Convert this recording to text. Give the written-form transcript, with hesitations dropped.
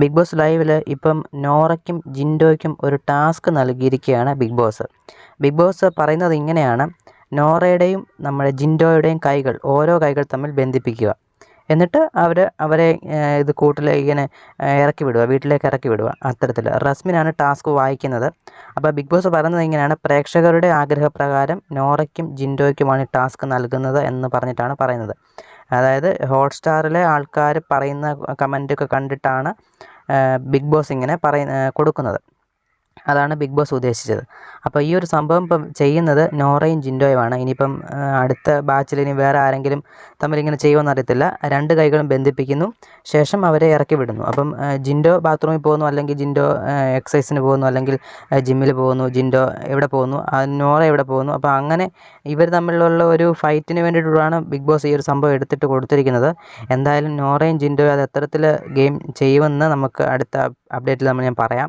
Big boss ലൈവിൽ ഇപ്പം നോറയ്ക്കും ജിൻഡോയ്ക്കും ഒരു ടാസ്ക് നൽകിയിരിക്കുകയാണ് ബിഗ് ബോസ്. ബിഗ് ബോസ് പറയുന്നത് ഇങ്ങനെയാണ്: നോറയുടെയും നമ്മുടെ ജിൻഡോയുടെയും കൈകൾ, ഓരോ കൈകൾ തമ്മിൽ ബന്ധിപ്പിക്കുക. എന്നിട്ട് അവരെ ഇത് കൂട്ടിൽ ഇങ്ങനെ ഇറക്കി വിടുക, വീട്ടിലേക്ക് ഇറക്കി വിടുക. അത്തരത്തിൽ റസ്മിനാണ് ടാസ്ക് വായിക്കുന്നത്. അപ്പോൾ ബിഗ് ബോസ് പറയുന്നത് ഇങ്ങനെയാണ്: പ്രേക്ഷകരുടെ ആഗ്രഹപ്രകാരം നോറയ്ക്കും ജിൻഡോയ്ക്കുമാണ് ഈ ടാസ്ക് നൽകുന്നത് എന്ന് പറഞ്ഞിട്ടാണ് പറയുന്നത്. അതായത് ഹോട്ട്സ്റ്റാറിലെ ആൾക്കാർ പറയുന്ന കമൻറ്റൊക്കെ കണ്ടിട്ടാണ് ബിഗ് ബോസ് ഇങ്ങനെ കൊടുക്കുന്നത്. അതാണ് ബിഗ് ബോസ് ഉദ്ദേശിച്ചത്. അപ്പോൾ ഈ ഒരു സംഭവം ഇപ്പം ചെയ്യുന്നത് നോറയും ജിൻഡോയുമാണ്. ഇനിയിപ്പം അടുത്ത ബാച്ചിൽ ഇനി വേറെ ആരെങ്കിലും തമ്മിലിങ്ങനെ ചെയ്യുമെന്ന് അറിയത്തില്ല. രണ്ട് കൈകളും ബന്ധിപ്പിക്കുന്നു, ശേഷം അവരെ ഇറക്കി വിടുന്നു. അപ്പം ജിൻഡോ ബാത്റൂമിൽ പോകുന്നു, അല്ലെങ്കിൽ ജിൻഡോ എക്സസൈസിന് പോകുന്നു, അല്ലെങ്കിൽ ജിമ്മിൽ പോകുന്നു. ജിൻഡോ എവിടെ പോകുന്നു, നോറ എവിടെ പോകുന്നു. അപ്പോൾ അങ്ങനെ ഇവർ തമ്മിലുള്ള ഒരു ഫൈറ്റിന് വേണ്ടിയിട്ടുള്ളതാണ് ബിഗ് ബോസ് ഈ ഒരു സംഭവം എടുത്തിട്ട് കൊടുത്തിരിക്കുന്നത്. എന്തായാലും നോറയും ജിൻഡോയും അത് എത്തരത്തിൽ ഗെയിം ചെയ്യുമെന്ന് നമുക്ക് അടുത്ത അപ്ഡേറ്റിൽ ഞാൻ പറയാം.